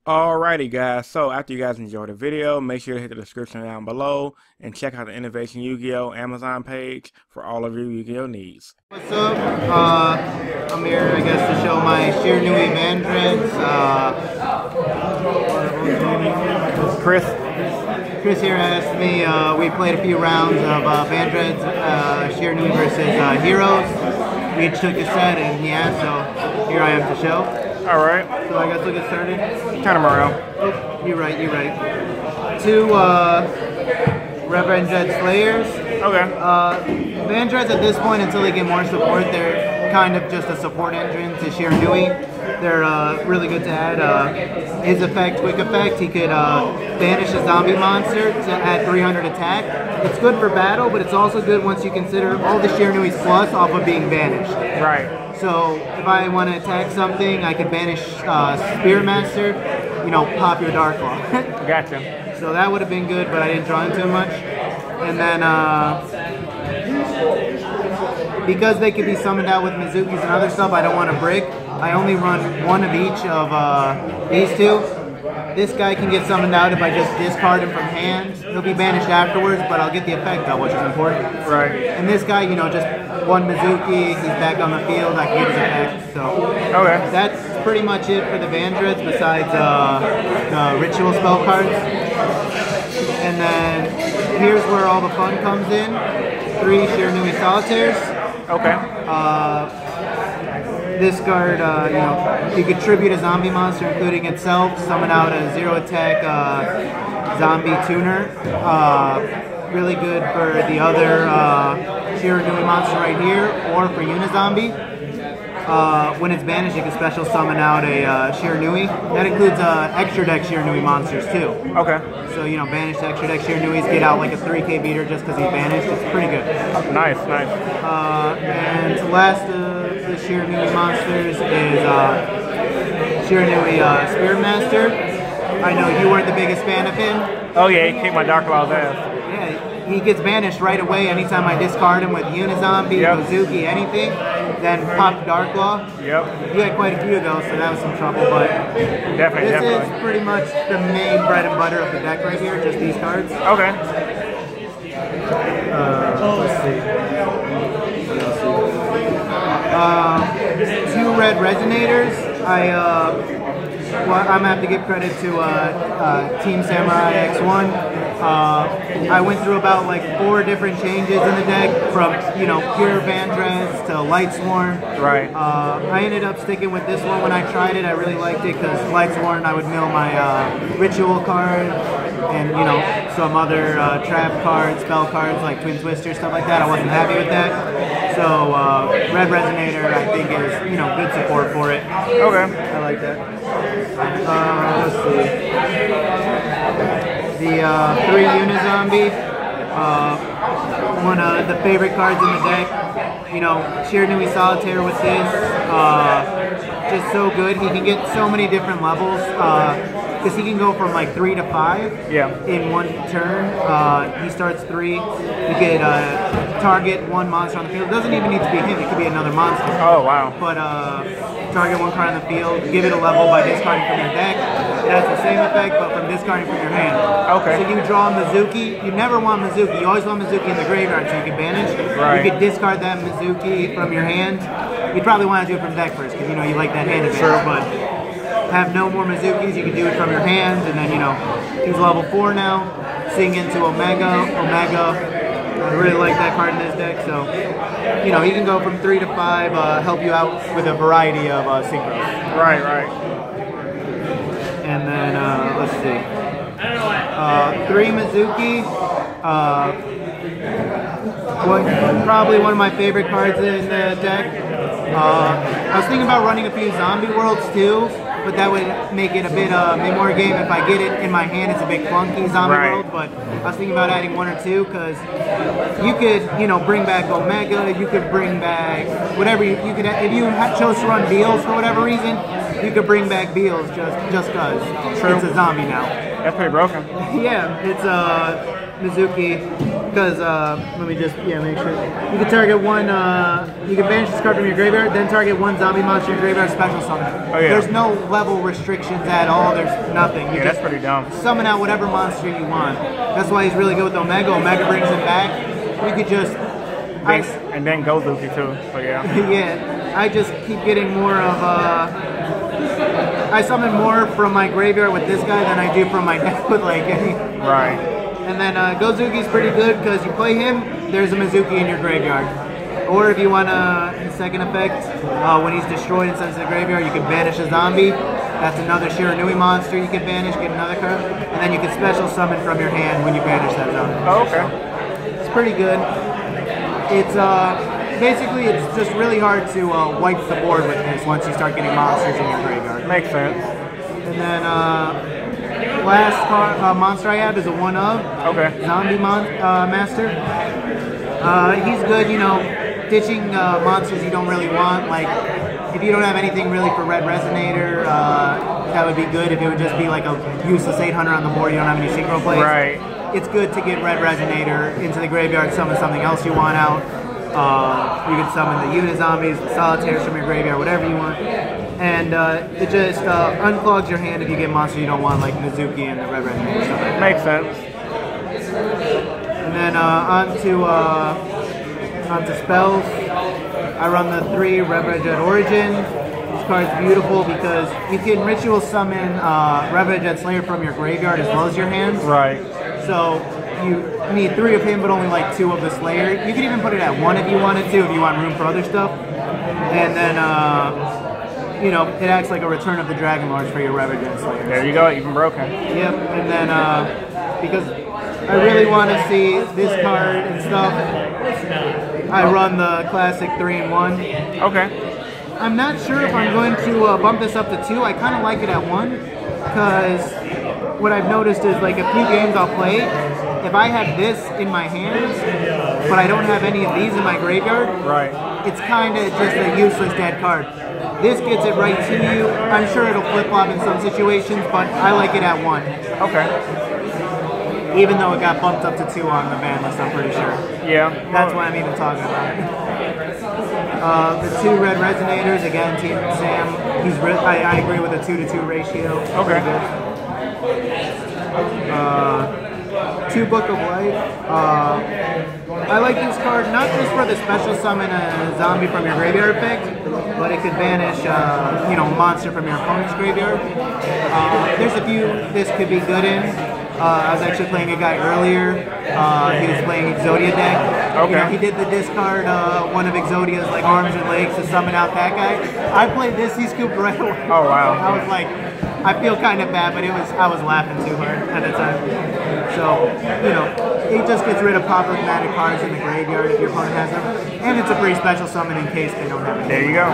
Alrighty guys, so after you guys enjoyed the video, make sure to hit the description down below and check out the Innovation Yu-Gi-Oh! Amazon page for all of your Yu-Gi-Oh! needs. What's up? I'm here, I guess, to show my Shiranui Vendreads. Chris? Chris here asked me, we played a few rounds of Vendreads, Shiranui versus Heroes. We each took a set and he asked, so here I am to show. Alright. So I guess we'll get started. Turn them around. Oh, you're right. Two Vendread Slayers. Okay. Vendreads at this point, until they get more support, they're kind of just a support engine to Shiranui. They're really good to add. His effect, quick effect, he could banish a zombie monster to add 300 attack. It's good for battle, but it's also good once you consider all the Shiranui's plus off of being banished. Right. So if I want to attack something, I could banish Spearmaster, pop your Dark Claw. Gotcha. So that would have been good, but I didn't draw into much. And then, because they could be summoned out with Mizukis and other stuff, I don't want to brick. I only run one of each of these two. This guy can get summoned out if I just discard him from hand. He'll be banished afterwards, but I'll get the effect out, which is important. Right. And this guy, just one Mizuki, he's back on the field, I can get his effect. So Okay. that's pretty much it for the Vendreads, besides the ritual spell cards. And then here's where all the fun comes in. 3 Shiranui Solitaires. Okay. Discard, you could tribute a zombie monster, including itself, summon out a 0 attack zombie tuner. Really good for the other Shiranui monster right here, or for Unizombie. When it's banished, you can special summon out a Shiranui. That includes extra deck Shiranui monsters too. Okay. So, banished extra deck Shiranuis get out like a 3K beater just because he's banished. It's pretty good. Nice, nice. And last of the Shiranui monsters is Shiranui Spearmaster. I know you weren't the biggest fan of him. Oh yeah, he kicked my Dark Claw's ass. Yeah, he gets banished right away anytime I discard him with Unizombie, Mizuki, anything. Then pop Dark Claw. Yep. You had quite a few of those, so that was some trouble, but Definitely. this is pretty much the main bread and butter of the deck right here, just these cards. Okay. Let's see. 2 red Resonators. I'm gonna have to give credit to Team Samurai X1. I went through about like 4 different changes in the deck, from pure Vendreads to Lightsworn. Right. I ended up sticking with this one when I tried it. I really liked it because Lightsworn, I would mill my ritual card and some other trap cards, spell cards like Twin Twister, stuff like that. I wasn't happy with that. So red Resonator, I think, is good support for it. Okay. I like that. Let's see. The 3 Unizombie, one of the favorite cards in the deck. Shiranui Solitaire with this, just so good. He can get so many different levels, because he can go from like 3 to 5 in one turn. He starts 3. You could target one monster on the field. It doesn't even need to be him, it could be another monster. Oh, wow. But target one card on the field, give it a level by discarding from your deck. It has the same effect, but from discarding from your hand. Okay. So you draw Mizuki. You never want Mizuki. You always want Mizuki in the graveyard so you can banish. Right. You could discard that Mizuki from your hand. You'd probably want to do it from deck first because you like that hand advantage. But have no more Mizukis. You can do it from your hand, and then he's level 4 now. Sing into Omega. I really like that card in this deck. So he can go from 3 to 5. Help you out with a variety of synchros. Right, right. And then, let's see. 3 Mizuki. Probably one of my favorite cards in the deck. I was thinking about running a few zombie worlds too, but that would make it a bit more game. If I get it in my hand, it's a bit clunky zombie world. But I was thinking about adding 1 or 2 because you could, bring back Omega. You could bring back whatever you could. If you chose to run Beals for whatever reason, you could bring back Beals just cause. True. It's a zombie now. That's pretty broken. Yeah, it's Mizuki. Because let me just make sure. You can target one. You can banish this card from your graveyard, then target one zombie monster in your graveyard. Special summon. Oh, yeah. There's no level restrictions at all. There's nothing. You that's pretty dumb. Summon out whatever monster you want. That's why he's really good with Omega. Omega brings him back. You could just. And then Gozuki too. So yeah. Yeah, I just keep getting more of. I summon more from my graveyard with this guy than I do from my deck with like any. Right. And then Gozuki's pretty good because you play him, there's a Mizuki in your graveyard. Or if you want his second effect, when he's destroyed and sent to the graveyard, you can banish a zombie. That's another Shiranui monster you can banish, get another card. And then you can special summon from your hand when you banish that zombie. Oh, okay. It's pretty good. It's basically it's just really hard to wipe the board with this once you start getting monsters in your graveyard. Makes sense. And then last monster I have is a one-of. Okay. Zombie Master. He's good, ditching monsters you don't really want. Like, if you don't have anything really for Red Resonator, that would be good. If it would just be like a useless 800 on the board, you don't have any synchro plays. Right. It's good to get Red Resonator into the graveyard, summon something else you want out. You can summon the unit zombies, the solitaires from your graveyard, whatever you want. And it just unclogs your hand if you get monsters you don't want, like Mizuki and the Red Resonator stuff like that. Makes sense. And then onto spells. I run the 3 Vendread Origin. This card's beautiful because you can ritual summon Vendread Slayer from your graveyard as well as your hands. Right. So you need 3 of him, but only like 2 of the Slayer. You could even put it at 1 if you wanted to, if you want room for other stuff. And then, it acts like a Return of the Dragon Lords for your Vendread Slayer. There you go, even broken. Yep, and then because I really want to see this card and stuff, I run the classic 3-in-1. Okay. I'm not sure if I'm going to bump this up to 2. I kind of like it at 1 because what I've noticed is like a few games I'll play, if I have this in my hands, but I don't have any of these in my graveyard, right, it's kind of just a useless dead card. This gets it right to you. I'm sure it'll flip-flop in some situations, but I like it at 1. Okay. Even though it got bumped up to 2 on the ban list, I'm pretty sure. Yeah. That's why I'm even talking about it. The 2 Red Resonators, again, Team Sam, I agree with a 2-to-2 ratio. Okay. 2 Book of Life. I like this card not just for the special summon a zombie from your graveyard effect, but it could banish, a monster from your opponent's graveyard. There's a few this could be good in. I was actually playing a guy earlier. He was playing Exodia deck. Okay. He did the discard one of Exodia's like arms and legs to summon out that guy. I played this. He scooped right away. Oh wow. I was like, I feel kind of bad, but I was laughing too hard at the time. So it just gets rid of problematic cards in the graveyard if your opponent has them, and it's a free special summon in case they don't have it. There you go.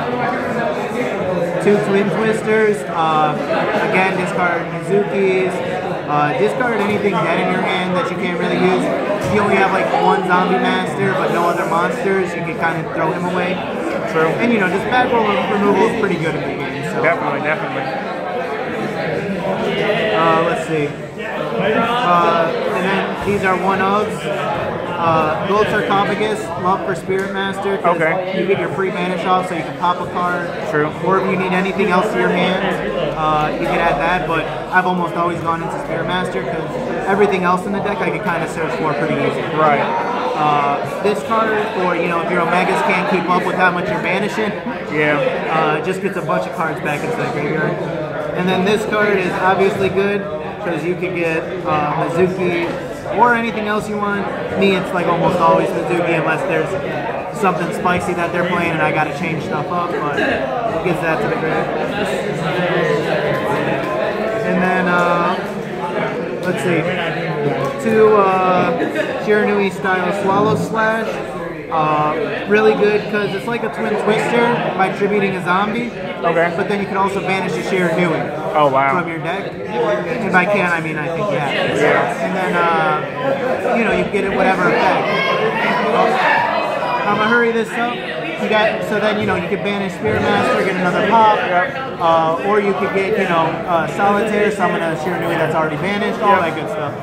2 Twin Twisters. Again, discard Mizuki's. Discard anything dead in your hand that you can't really use. If you only have like 1 zombie master but no other monsters, you can kind of throw him away. True. And this bad roll removal is pretty good in the game. So. Definitely. Let's see. And then these are one-ofs. Gold Sarcophagus, Love for Spirit Master. Okay. You get your free banish off so you can pop a card. True. Or if you need anything else to your hand, you can add that. But I've almost always gone into Spirit Master because everything else in the deck I can kind of search for pretty easy. Right. This card for, if your Omegas can't keep up with how much you're banishing, just gets a bunch of cards back into the graveyard. And then this card is obviously good because you can get Mizuki or anything else you want. Me, it's like almost always Mizuki unless there's something spicy that they're playing and I got to change stuff up, but it gives that to the grave. And then, let's see, 2 Shiranui style Swallow Slash. Really good because it's like a Twin Twister by tributing a zombie. Okay. But then you can also banish a Shiranui. Oh wow. From your deck. And by can I mean I think Yeah. And then you get it whatever effect. I'm gonna hurry this up. So then you can banish Spirit Master, get another pop. Or you could get Solitaire, summon a Shiranui that's already banished, all that good stuff.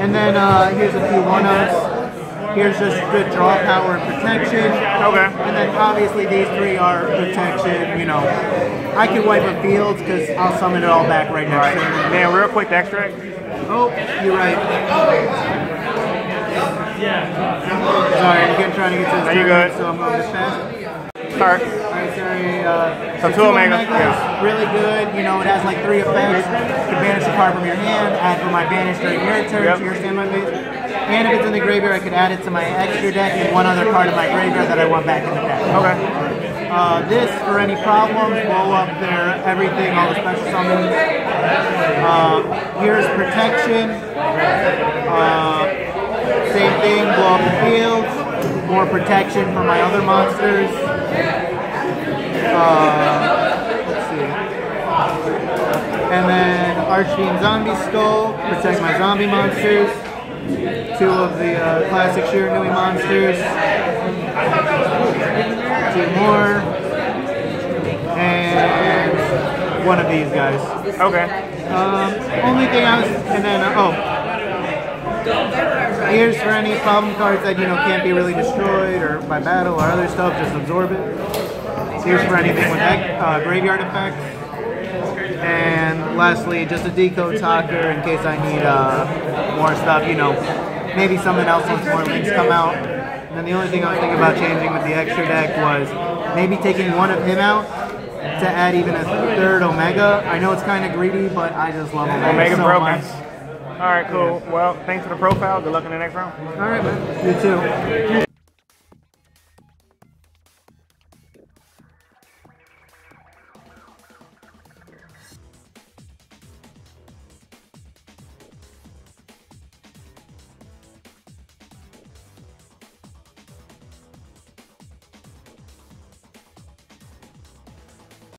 And then here's a few one-ups. Here's just good draw power and protection. Okay. And then obviously these three are protection. You know, I can wipe a fields because I'll summon it all back right next to it. Then real quick, the extract. Oh, you're right. Sorry, I'm trying to get to this. Are you good? So I'm going this fast. Start. Alright, sorry. So two Omegas. Yeah. Really good. You know, it has like 3 effects. You can banish a card from your hand, add from my banish during your turn to your standby phase. And if it's in the graveyard, I could add it to my extra deck and one other card in my graveyard that I want back in the deck. Okay. This, for any problems, blow up their everything, all the special summons. Here's protection. Same thing, blow up the field. More protection for my other monsters. Let's see. And then Archfiend Zombie Skull, protect my zombie monsters. 2 of the classic Shiranui monsters. 2 more. And 1 of these guys. Okay. Only thing I was, and then, here's for any problem cards that, you know, can't be really destroyed or by battle or other stuff, just absorb it. Here's for anything with graveyard effects. And lastly, just a decode talker in case I need more stuff, you know, maybe something else once more links come out. And then the only thing I was thinking about changing with the extra deck was maybe taking 1 of him out to add even a 3rd Omega. I know it's kind of greedy, but I just love Omega so much. All right, cool. Well, thanks for the profile. Good luck in the next round. All right, man. You too.